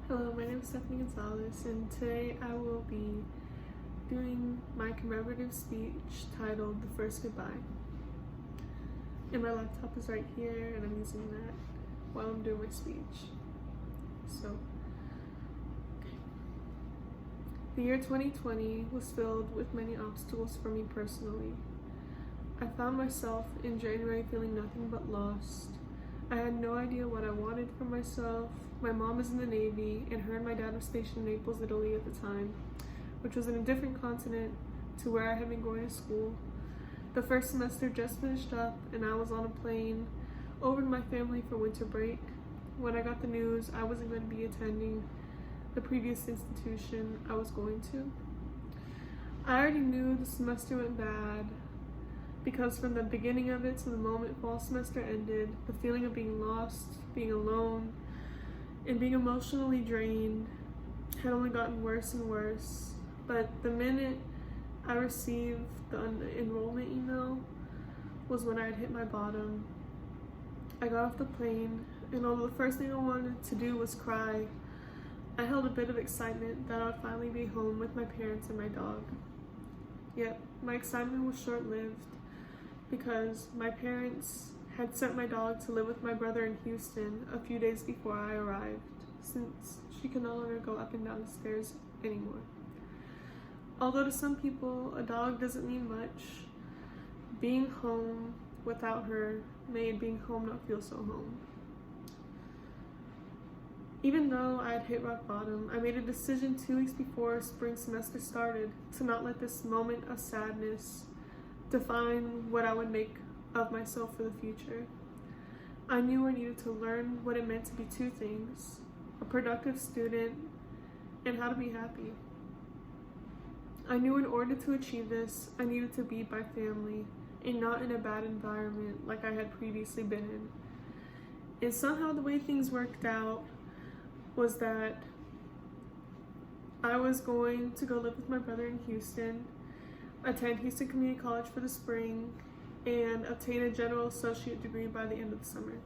Hello, my name is Stephanie Gonzalez, and today I will be doing my commemorative speech titled The First Goodbye. And my laptop is right here, and I'm using that while I'm doing my speech. Okay. The year 2020 was filled with many obstacles for me personally. I found myself in January feeling nothing but lost. I had no idea what I wanted for myself. My mom is in the Navy, and her and my dad were stationed in Naples, Italy at the time, which was in a different continent to where I had been going to school. The first semester just finished up, and I was on a plane over to my family for winter break. When I got the news I wasn't going to be attending the previous institution I was going to, I already knew the semester went bad, because from the beginning of it to the moment fall semester ended, the feeling of being lost, being alone, and being emotionally drained had only gotten worse and worse. But the minute I received the enrollment email was when I had hit my bottom. I got off the plane, and although the first thing I wanted to do was cry, I held a bit of excitement that I would finally be home with my parents and my dog. Yet my excitement was short-lived, because my parents had sent my dog to live with my brother in Houston a few days before I arrived, since she could no longer go up and down the stairs anymore. Although to some people a dog doesn't mean much, being home without her made being home not feel so home. Even though I had hit rock bottom, I made a decision 2 weeks before spring semester started to not let this moment of sadness define what I would make of myself for the future. I knew I needed to learn what it meant to be two things: a productive student and how to be happy. I knew in order to achieve this, I needed to be by family and not in a bad environment like I had previously been in. And somehow the way things worked out was that I was going to go live with my brother in Houston, attend Houston Community College for the spring, and obtain a general associate degree by the end of the summer.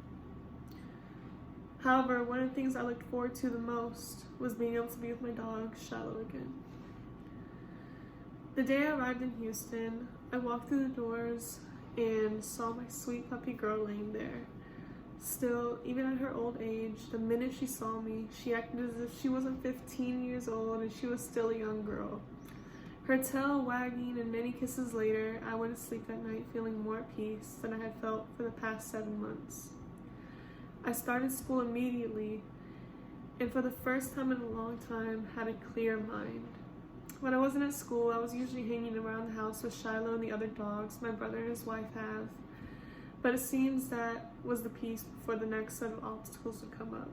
However, one of the things I looked forward to the most was being able to be with my dog, Shiloh, again. The day I arrived in Houston, I walked through the doors and saw my sweet puppy girl laying there. Still, even at her old age, the minute she saw me, she acted as if she wasn't 15 years old and she was still a young girl. Her tail wagging, and many kisses later, I went to sleep that night feeling more at peace than I had felt for the past 7 months. I started school immediately, and for the first time in a long time, had a clear mind. When I wasn't at school, I was usually hanging around the house with Shiloh and the other dogs my brother and his wife have, but it seems that was the piece before the next set of obstacles would come up.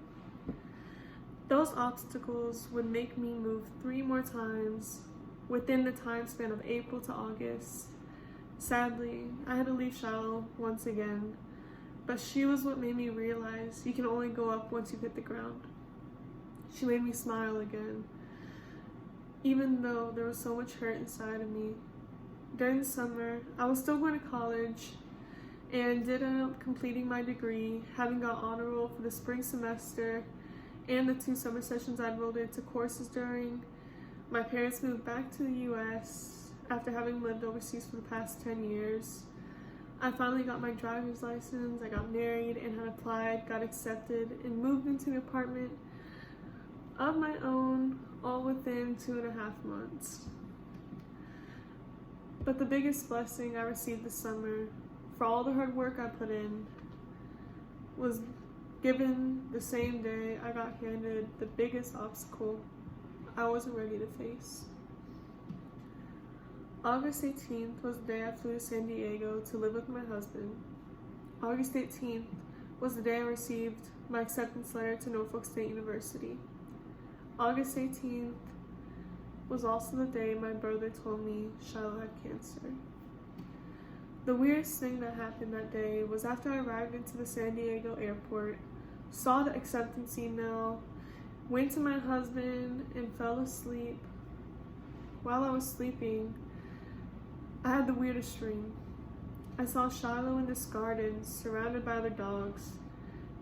Those obstacles would make me move 3 more times within the time span of April to August. Sadly, I had to leave Shiloh once again, but she was what made me realize you can only go up once you hit the ground. She made me smile again, even though there was so much hurt inside of me. During the summer, I was still going to college and did end up completing my degree, having got honor roll for the spring semester and the 2 summer sessions I enrolled into courses during. My parents moved back to the U.S. after having lived overseas for the past 10 years. I finally got my driver's license, I got married and had applied, got accepted, and moved into an apartment of my own, all within 2.5 months. But the biggest blessing I received this summer, for all the hard work I put in, was given the same day I got handed the biggest obstacle I wasn't ready to face. August 18th was the day I flew to San Diego to live with my husband. August 18th was the day I received my acceptance letter to Norfolk State University. August 18th was also the day my brother told me Shiloh had cancer. The weirdest thing that happened that day was after I arrived into the San Diego airport, saw the acceptance email, went to my husband, and fell asleep. While I was sleeping, I had the weirdest dream. I saw Shiloh in this garden, surrounded by other dogs,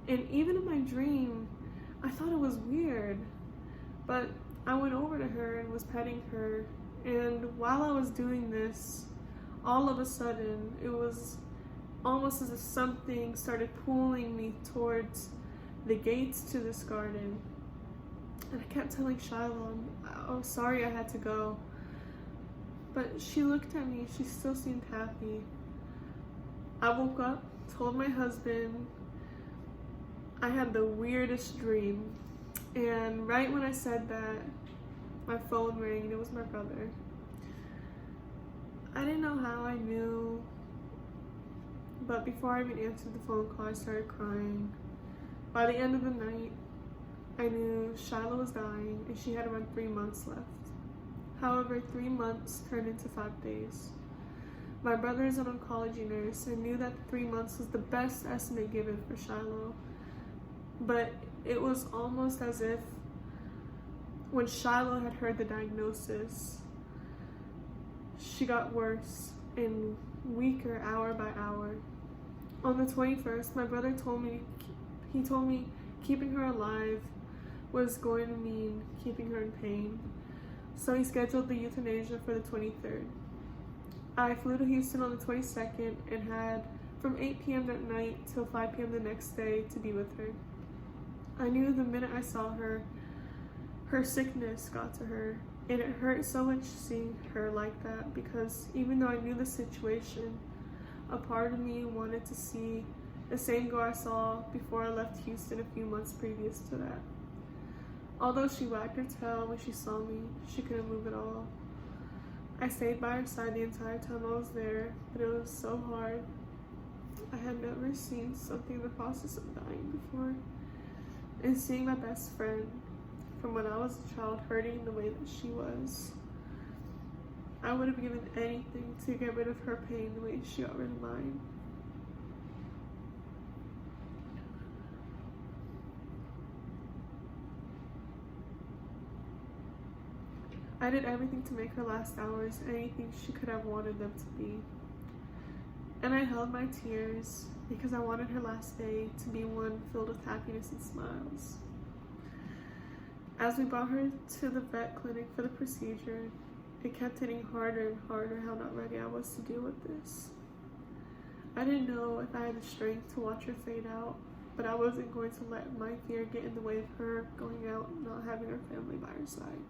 and even in my dream, I thought it was weird. But I went over to her and was petting her, and while I was doing this, all of a sudden, it was almost as if something started pulling me towards the gates to this garden. And I kept telling Shiloh, oh, sorry I had to go. But she looked at me, she still seemed happy. I woke up, told my husband I had the weirdest dream. And right when I said that, my phone rang and it was my brother. I didn't know how I knew, but before I even answered the phone call, I started crying. By the end of the night, I knew Shiloh was dying and she had around 3 months left. However, 3 months turned into 5 days. My brother is an oncology nurse and knew that 3 months was the best estimate given for Shiloh. But it was almost as if when Shiloh had heard the diagnosis, she got worse and weaker hour by hour. On the 21st, my brother told me keeping her alive was going to mean keeping her in pain. So he scheduled the euthanasia for the 23rd. I flew to Houston on the 22nd and had from 8 p.m. that night till 5 p.m. the next day to be with her. I knew the minute I saw her, her sickness got to her, and it hurt so much seeing her like that because even though I knew the situation, a part of me wanted to see the same girl I saw before I left Houston a few months previous to that. Although she wagged her tail when she saw me, she couldn't move at all. I stayed by her side the entire time I was there, but it was so hard. I had never seen something in the process of dying before. And seeing my best friend from when I was a child hurting the way that she was, I would have given anything to get rid of her pain the way she got rid of mine. I did everything to make her last hours anything she could have wanted them to be. And I held my tears because I wanted her last day to be one filled with happiness and smiles. As we brought her to the vet clinic for the procedure, it kept hitting harder and harder how not ready I was to deal with this. I didn't know if I had the strength to watch her fade out, but I wasn't going to let my fear get in the way of her going out and not having her family by her side.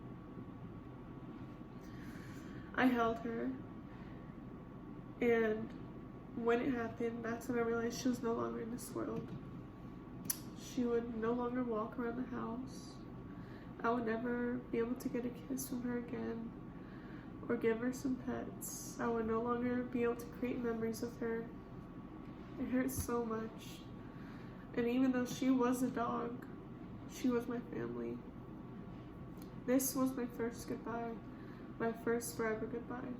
I held her, and when it happened, that's when I realized she was no longer in this world. She would no longer walk around the house. I would never be able to get a kiss from her again or give her some pets. I would no longer be able to create memories of her. It hurt so much. And even though she was a dog, she was my family. This was my first goodbye, my first forever goodbye.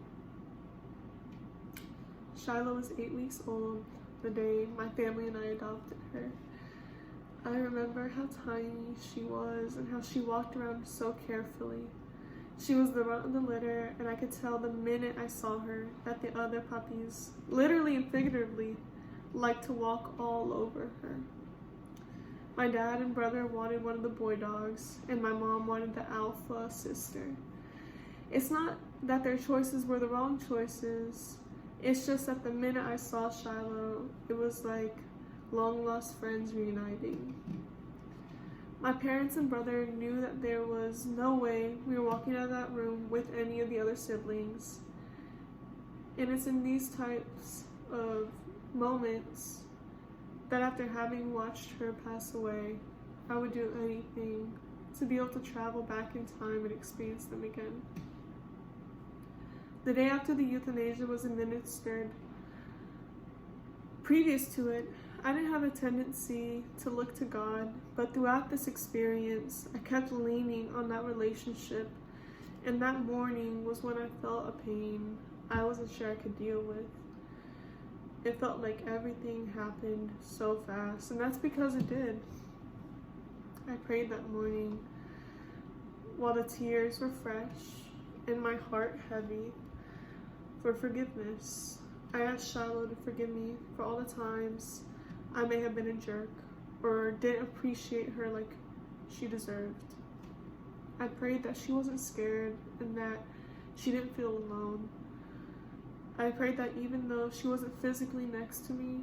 Shiloh was 8 weeks old the day my family and I adopted her. I remember how tiny she was and how she walked around so carefully. She was the runt of the litter, and I could tell the minute I saw her that the other puppies, literally and figuratively, liked to walk all over her. My dad and brother wanted one of the boy dogs, and my mom wanted the alpha sister. It's not that their choices were the wrong choices. It's just that the minute I saw Shiloh, it was like long-lost friends reuniting. My parents and brother knew that there was no way we were walking out of that room with any of the other siblings. And it's in these types of moments that after having watched her pass away, I would do anything to be able to travel back in time and experience them again. The day after the euthanasia was administered, previous to it, I didn't have a tendency to look to God, but throughout this experience, I kept leaning on that relationship, and that morning was when I felt a pain I wasn't sure I could deal with. It felt like everything happened so fast, and that's because it did. I prayed that morning while the tears were fresh and my heart heavy for forgiveness. I asked Shiloh to forgive me for all the times I may have been a jerk or didn't appreciate her like she deserved. I prayed that she wasn't scared and that she didn't feel alone. I prayed that even though she wasn't physically next to me,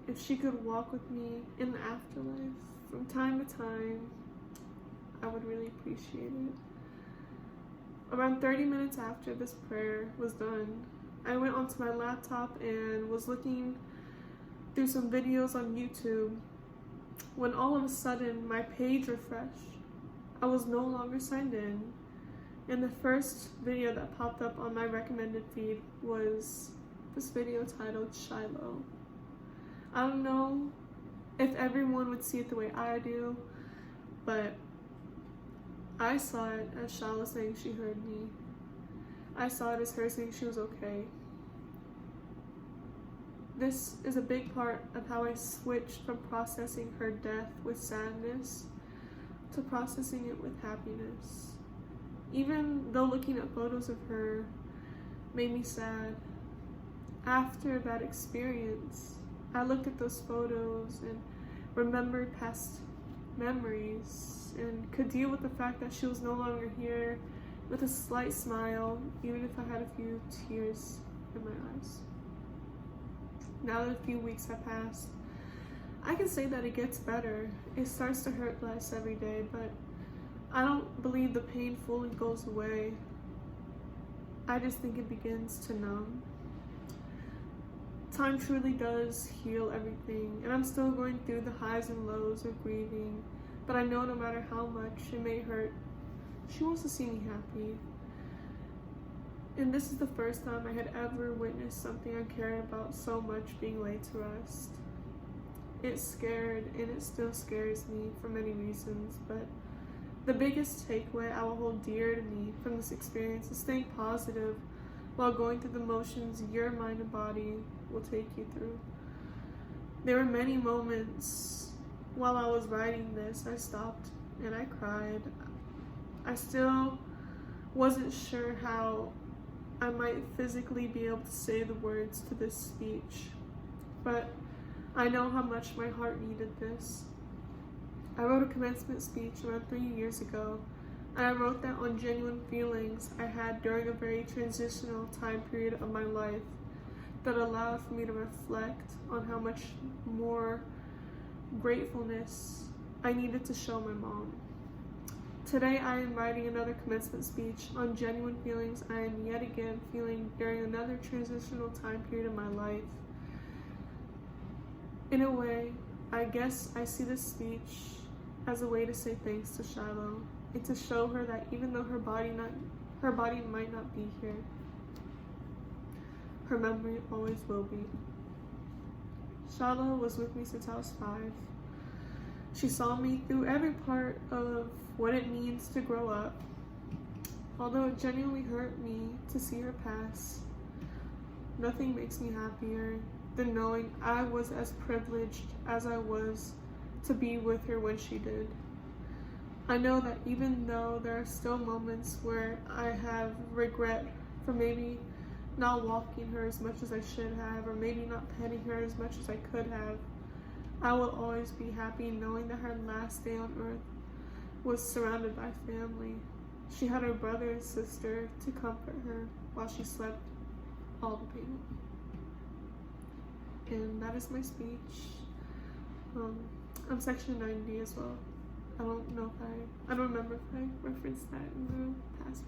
if she could walk with me in the afterlife from time to time, I would really appreciate it. Around 30 minutes after this prayer was done, I went onto my laptop and was looking through some videos on YouTube when all of a sudden my page refreshed. I was no longer signed in, and the first video that popped up on my recommended feed was this video titled Shiloh. I don't know if everyone would see it the way I do, but I saw it as Shiloh saying she heard me. I saw it as her saying she was okay. This is a big part of how I switched from processing her death with sadness to processing it with happiness. Even though looking at photos of her made me sad, after that experience, I looked at those photos and remembered past memories and could deal with the fact that she was no longer here with a slight smile, even if I had a few tears in my eyes. Now that a few weeks have passed, I can say that it gets better. It starts to hurt less every day, but I don't believe the pain fully goes away. I just think it begins to numb. Time truly does heal everything, and I'm still going through the highs and lows of grieving, but I know no matter how much it may hurt, she wants to see me happy. And this is the first time I had ever witnessed something I cared about so much being laid to rest. It scared, and it still scares me for many reasons, but the biggest takeaway I will hold dear to me from this experience is staying positive while going through the motions your mind and body will take you through. There were many moments while I was writing this, I stopped and I cried. I still wasn't sure how I might physically be able to say the words to this speech, but I know how much my heart needed this. I wrote a commencement speech around 3 years ago, and I wrote that on genuine feelings I had during a very transitional time period of my life that allowed for me to reflect on how much more gratefulness I needed to show my mom. Today I am writing another commencement speech on genuine feelings I am yet again feeling during another transitional time period of my life. In a way, I guess I see this speech as a way to say thanks to Shiloh and to show her that even though her body might not be here, her memory always will be. Shiloh was with me since I was 5. She saw me through every part of what it means to grow up. Although it genuinely hurt me to see her pass, nothing makes me happier than knowing I was as privileged as I was to be with her when she did. I know that even though there are still moments where I have regret for maybe not walking her as much as I should have, or maybe not petting her as much as I could have, I will always be happy knowing that her last day on earth was surrounded by family. She had her brother and sister to comfort her while she slept all the pain. And that is my speech. I'm section 90 as well. I don't remember if I referenced that in the past